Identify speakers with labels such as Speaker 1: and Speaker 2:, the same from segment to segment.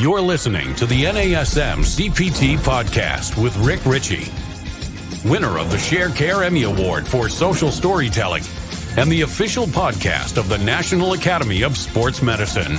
Speaker 1: You're listening to the NASM-CPT Podcast with Richey, winner of the Share Care Emmy Award for Social Storytelling and the official podcast of the National Academy of Sports Medicine.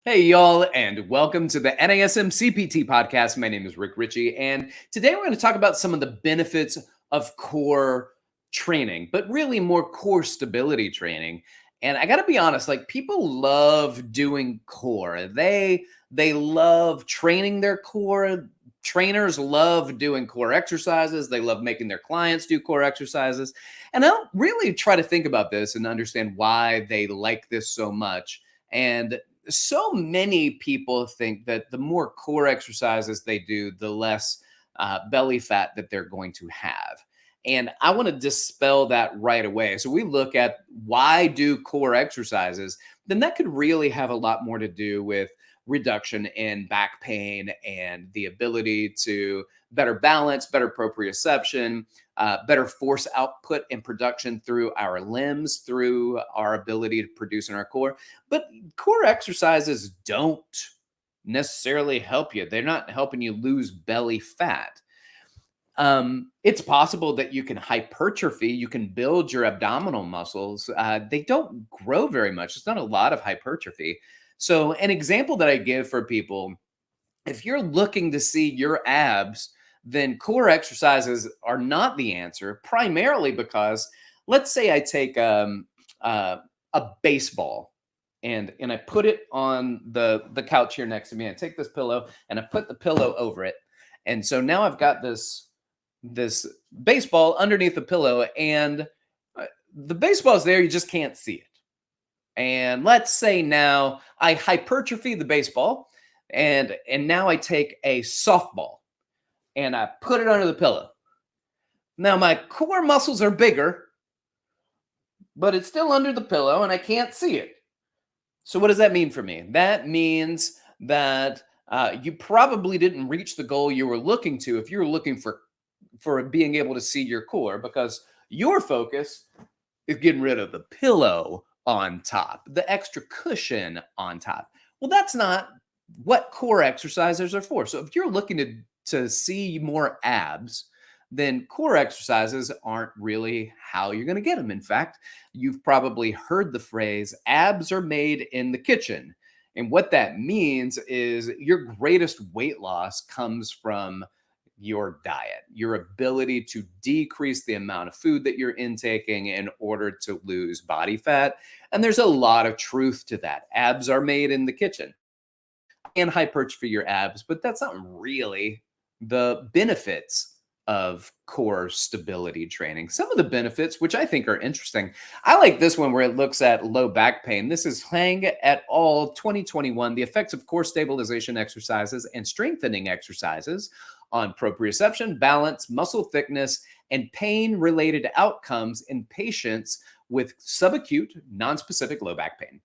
Speaker 2: Hey, y'all, and welcome to the NASM-CPT Podcast. My name is Richey, and today we're going to talk about some of the benefits of core training, but really more core stability training. And I got to be honest, like, people love doing core. They love training their core. Trainers love doing core exercises. They love making their clients do core exercises. And I don't really try to think about this and understand why they like this so much. And so many people think that the more core exercises they do, the less belly fat that they're going to have. And I want to dispel that right away. So we look at why do core exercises, then that could really have a lot more to do with reduction in back pain and the ability to better balance, better proprioception, better force output and production through our limbs, through our ability to produce in our core. But core exercises don't necessarily help you. They're not helping you lose belly fat. It's possible that you can hypertrophy, you can build your abdominal muscles. They don't grow very much. It's not a lot of hypertrophy. So an example that I give for people, if you're looking to see your abs, then core exercises are not the answer, primarily because let's say I take a baseball and I put it on the couch here next to me. I take this pillow and I put the pillow over it. And so now I've got this baseball underneath the pillow, and the baseball's there, you just can't see it. And let's say now I hypertrophy the baseball, and now I take a softball and I put it under the pillow. Now my core muscles are bigger, but it's still under the pillow and I can't see it. So what does that mean for me? That means that you probably didn't reach the goal you were looking to if you were looking for being able to see your core, because your focus is getting rid of the pillow on top, the extra cushion on top. Well, that's not what core exercises are for. So if you're looking to see more abs, then core exercises aren't really how you're going to get them. In fact, you've probably heard the phrase, abs are made in the kitchen. And what that means is your greatest weight loss comes from your diet, your ability to decrease the amount of food that you're intaking in order to lose body fat. And there's a lot of truth to that. Abs are made in the kitchen. And hypertrophy your abs, but that's not really the benefits of core stability training. Some of the benefits, which I think are interesting, I like this one where it looks at low back pain. This is Hang et al. 2021, the effects of core stabilization exercises and strengthening exercises on proprioception, balance, muscle thickness, and pain-related outcomes in patients with subacute, nonspecific low back pain.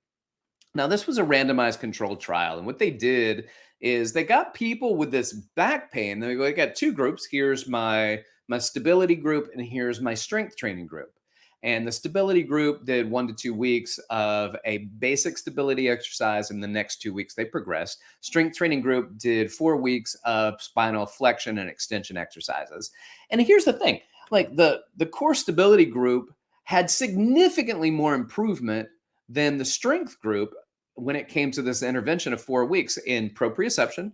Speaker 2: Now, this was a randomized controlled trial, and what they did is they got people with this back pain. They got two groups. Here's my stability group, and here's my strength training group. And the stability group did 1 to 2 weeks of a basic stability exercise. And the next 2 weeks, they progressed. Strength training group did 4 weeks of spinal flexion and extension exercises. And here's the thing, like the core stability group had significantly more improvement than the strength group when it came to this intervention of 4 weeks in proprioception.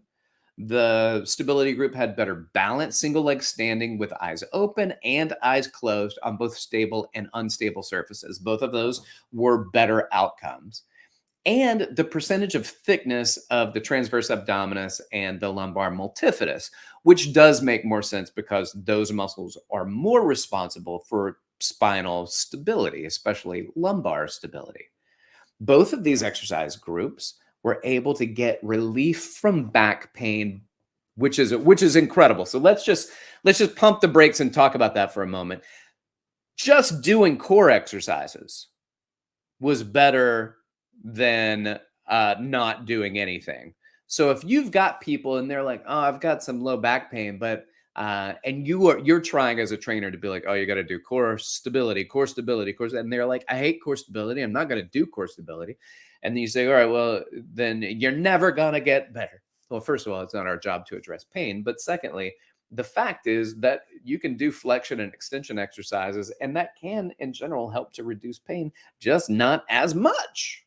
Speaker 2: The stability group had better balance, single leg standing with eyes open and eyes closed on both stable and unstable surfaces. Both of those were better outcomes. And the percentage of thickness of the transverse abdominis and the lumbar multifidus, which does make more sense because those muscles are more responsible for spinal stability, especially lumbar stability. Both of these exercise groups were able to get relief from back pain, which is incredible. So let's just pump the brakes and talk about that for a moment. Just doing core exercises was better than not doing anything. So if you've got people and they're like, oh, I've got some low back pain, but and you're trying as a trainer to be like, oh, you got to do core stability, and they're like, I hate core stability. I'm not going to do core stability. And then you say, all right, well, then you're never going to get better. Well, first of all, it's not our job to address pain. But secondly, the fact is that you can do flexion and extension exercises, and that can, in general, help to reduce pain, just not as much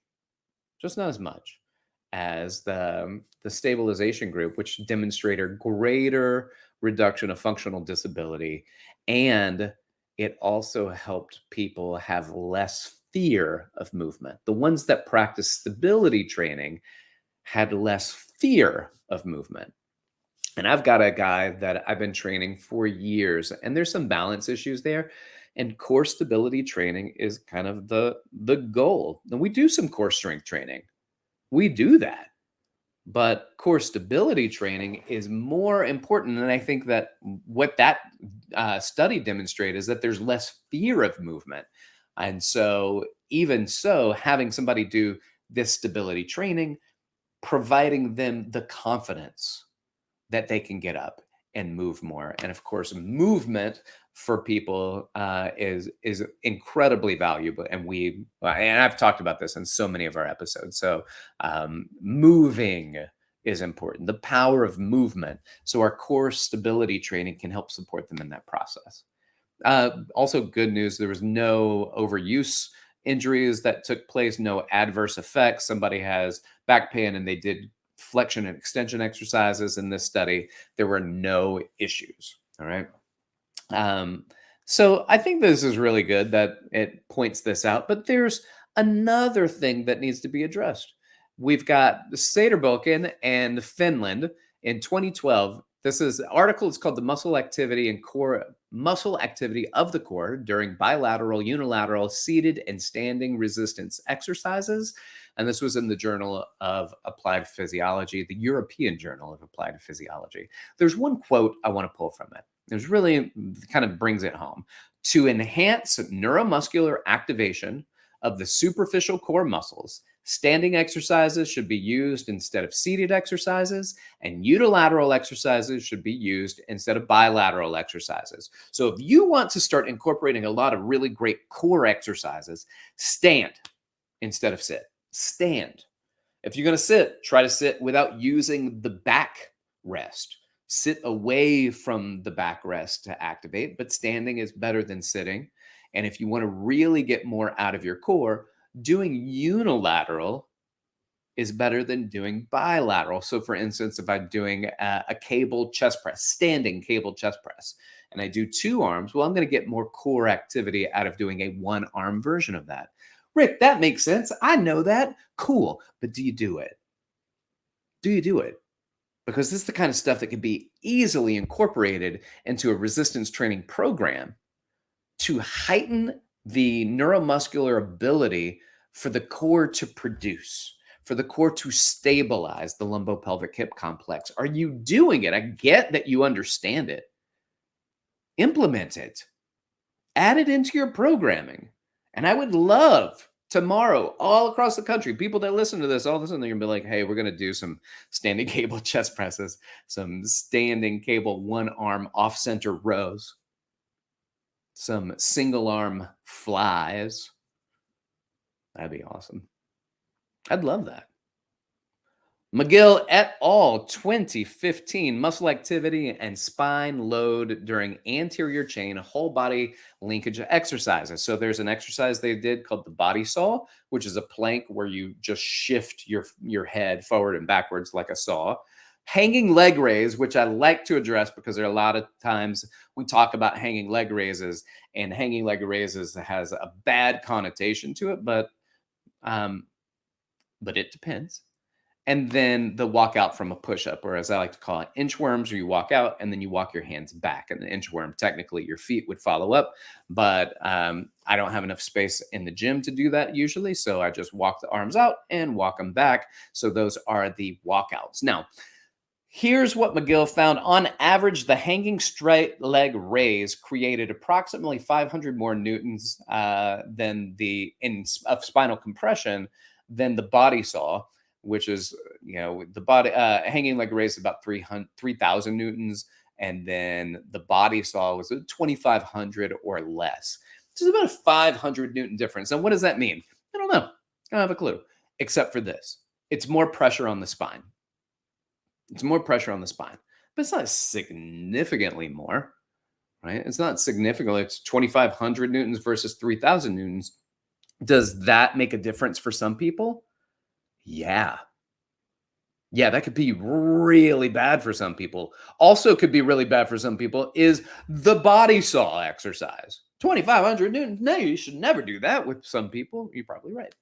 Speaker 2: as the stabilization group, which demonstrated greater reduction of functional disability. And it also helped people have less fear of movement. The ones that practice stability training had less fear of movement. And I've got a guy that I've been training for years, and there's some balance issues there. And core stability training is kind of the goal. And we do some core strength training. We do that. But core stability training is more important. And I think that what that study demonstrated is that there's less fear of movement. And so even so, having somebody do this stability training, providing them the confidence that they can get up and move more. And of course, movement for people is incredibly valuable. And I've talked about this in so many of our episodes. So moving is important, the power of movement. So our core stability training can help support them in that process. Also good news, there was no overuse injuries that took place, no adverse effects. Somebody has back pain and they did flexion and extension exercises in this study. There were no issues. All right. So I think this is really good that it points this out, but there's another thing that needs to be addressed. We've got Söderboken and Finland in 2012. This article is called The Muscle Activity of the Core During Bilateral, Unilateral, Seated, and Standing Resistance Exercises. And this was in the Journal of Applied Physiology, the European Journal of Applied Physiology. There's one quote I want to pull from it. There's really kind of brings it home. To enhance neuromuscular activation of the superficial core muscles, standing exercises should be used instead of seated exercises, and unilateral exercises should be used instead of bilateral exercises. So if you want to start incorporating a lot of really great core exercises, stand instead of sit. Stand. If you're going to sit, try to sit without using the back rest. Sit away from the backrest to activate, but standing is better than sitting. And if you want to really get more out of your core, doing unilateral is better than doing bilateral. So for instance, if I'm doing a cable chest press, standing cable chest press, and I do 2 arms, well, I'm going to get more core activity out of doing a 1-arm version of that. Rick, that makes sense. I know that. Cool. But do you do it? Do you do it? Because this is the kind of stuff that can be easily incorporated into a resistance training program to heighten the neuromuscular ability for the core to produce, for the core to stabilize the lumbopelvic hip complex. Are you doing it? I get that you understand it. Implement it. Add it into your programming. And I would love tomorrow, all across the country, people that listen to this, all of a sudden they're going to be like, hey, we're going to do some standing cable chest presses, some standing cable 1-arm off-center rows, some single-arm flies. That'd be awesome. I'd love that. McGill et al. 2015, muscle activity and spine load during anterior chain whole body linkage exercises. So there's an exercise they did called the body saw, which is a plank where you just shift your head forward and backwards like a saw. Hanging leg raise, which I like to address because there are a lot of times we talk about hanging leg raises, and hanging leg raises has a bad connotation to it, but it depends. And then the walk out from a push-up, or as I like to call it, inchworms, where you walk out and then you walk your hands back. And the inchworm, technically your feet would follow up, but I don't have enough space in the gym to do that usually. So I just walk the arms out and walk them back. So those are the walkouts. Now, here's what McGill found. On average, the hanging straight leg raise created approximately 500 more newtons of spinal compression than the body saw, which is, the body hanging leg raise is about 3,000 newtons, And then the body saw was 2,500 or less. Which is about a 500 Newton difference. And what does that mean? I don't know. I don't have a clue, except for this. It's more pressure on the spine. It's more pressure on the spine, but it's not significantly more, right? It's not significantly. It's 2,500 Newtons versus 3,000 Newtons. Does that make a difference for some people? Yeah. Yeah, that could be really bad for some people. Also could be really bad for some people is the body saw exercise. 2,500 Newtons. No, you should never do that with some people. You're probably right.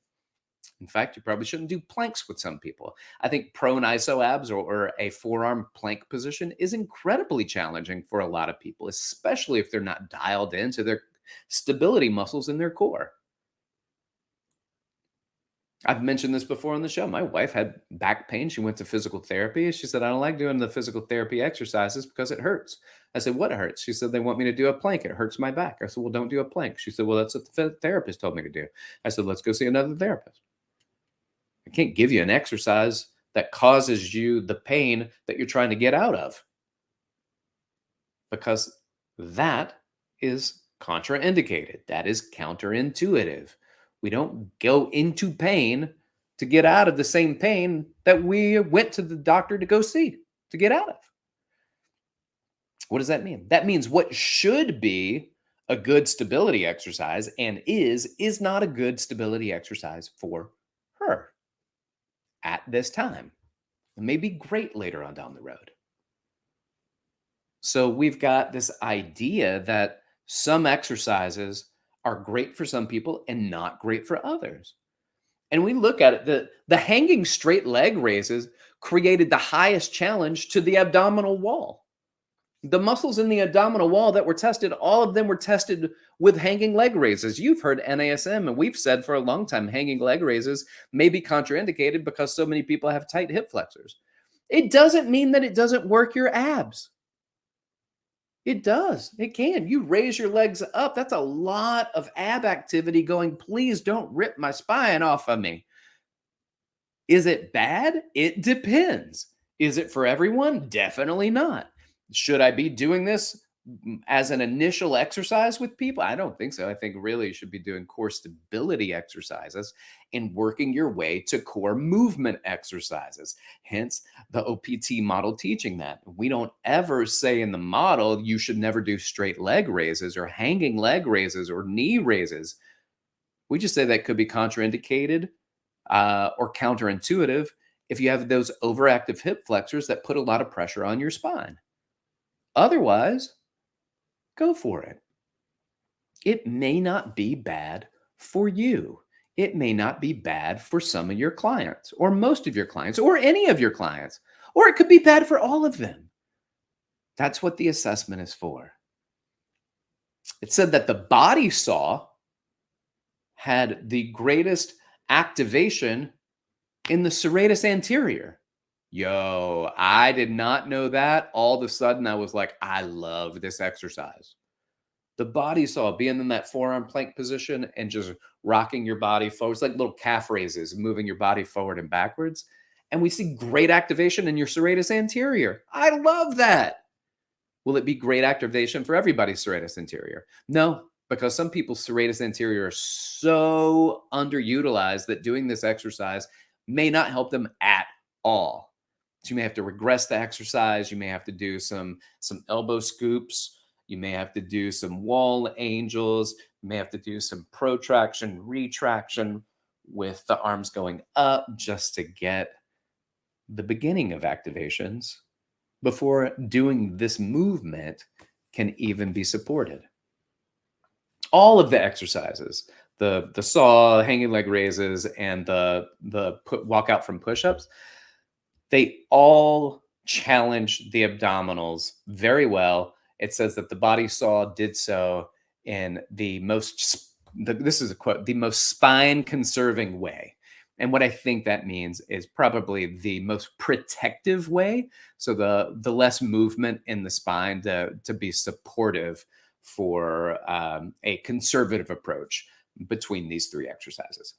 Speaker 2: In fact, you probably shouldn't do planks with some people. I think prone iso abs or a forearm plank position is incredibly challenging for a lot of people, especially if they're not dialed into their stability muscles in their core. I've mentioned this before on the show. My wife had back pain. She went to physical therapy. She said, I don't like doing the physical therapy exercises because it hurts. I said, what hurts? She said, they want me to do a plank. It hurts my back. I said, well, don't do a plank. She said, well, that's what the therapist told me to do. I said, let's go see another therapist. I can't give you an exercise that causes you the pain that you're trying to get out of, because that is contraindicated. That is counterintuitive. We don't go into pain to get out of the same pain that we went to the doctor to go see to get out of. What does that mean? That means what should be a good stability exercise and is not a good stability exercise for her at this time. It may be great later on down the road. So we've got this idea that some exercises are great for some people and not great for others. And we look at it, the hanging straight leg raises created the highest challenge to the abdominal wall. The muscles in the abdominal wall that were tested, all of them were tested with hanging leg raises. You've heard NASM, and we've said for a long time, hanging leg raises may be contraindicated because so many people have tight hip flexors. It doesn't mean that it doesn't work your abs. It does. It can. You raise your legs up. That's a lot of ab activity going, please don't rip my spine off of me. Is it bad? It depends. Is it for everyone? Definitely not. Should I be doing this as an initial exercise with people? I don't think so. I think really you should be doing core stability exercises and working your way to core movement exercises. Hence the OPT model teaching that. We don't ever say in the model, you should never do straight leg raises or hanging leg raises or knee raises. We just say that could be contraindicated or counterintuitive if you have those overactive hip flexors that put a lot of pressure on your spine. Otherwise, go for it. It may not be bad for you. It may not be bad for some of your clients or most of your clients or any of your clients, or it could be bad for all of them. That's what the assessment is for. It said that the body saw had the greatest activation in the serratus anterior. Yo, I did not know that. All of a sudden, I was like, I love this exercise. The body saw being in that forearm plank position and just rocking your body forward. It's like little calf raises, moving your body forward and backwards. And we see great activation in your serratus anterior. I love that. Will it be great activation for everybody's serratus anterior? No, because some people's serratus anterior are so underutilized that doing this exercise may not help them at all. So you may have to regress the exercise. You may have to do some elbow scoops. You may have to do some wall angels. You may have to do some protraction, retraction with the arms going up just to get the beginning of activations before doing this movement can even be supported. All of the exercises, the saw, hanging leg raises, and the walk out from push-ups, they all challenge the abdominals very well. It says that the body saw did so in this is a quote, the most spine conserving way. And what I think that means is probably the most protective way. So the less movement in the spine to be supportive for a conservative approach between these three exercises.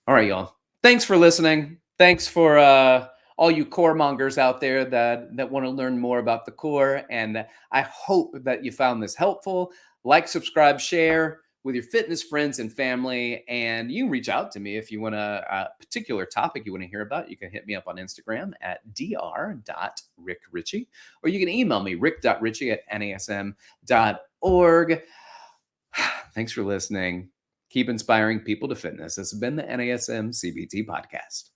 Speaker 2: All right, y'all. Thanks for listening. Thanks for all you core mongers out there that want to learn more about the core. And I hope that you found this helpful. Like, subscribe, share with your fitness friends and family. And you can reach out to me if you want a particular topic you want to hear about. You can hit me up on Instagram at dr.rickrichey, or you can email me, rick.richey@nasm.org. Thanks for listening. Keep inspiring people to fitness. This has been the NASM-CPT Podcast.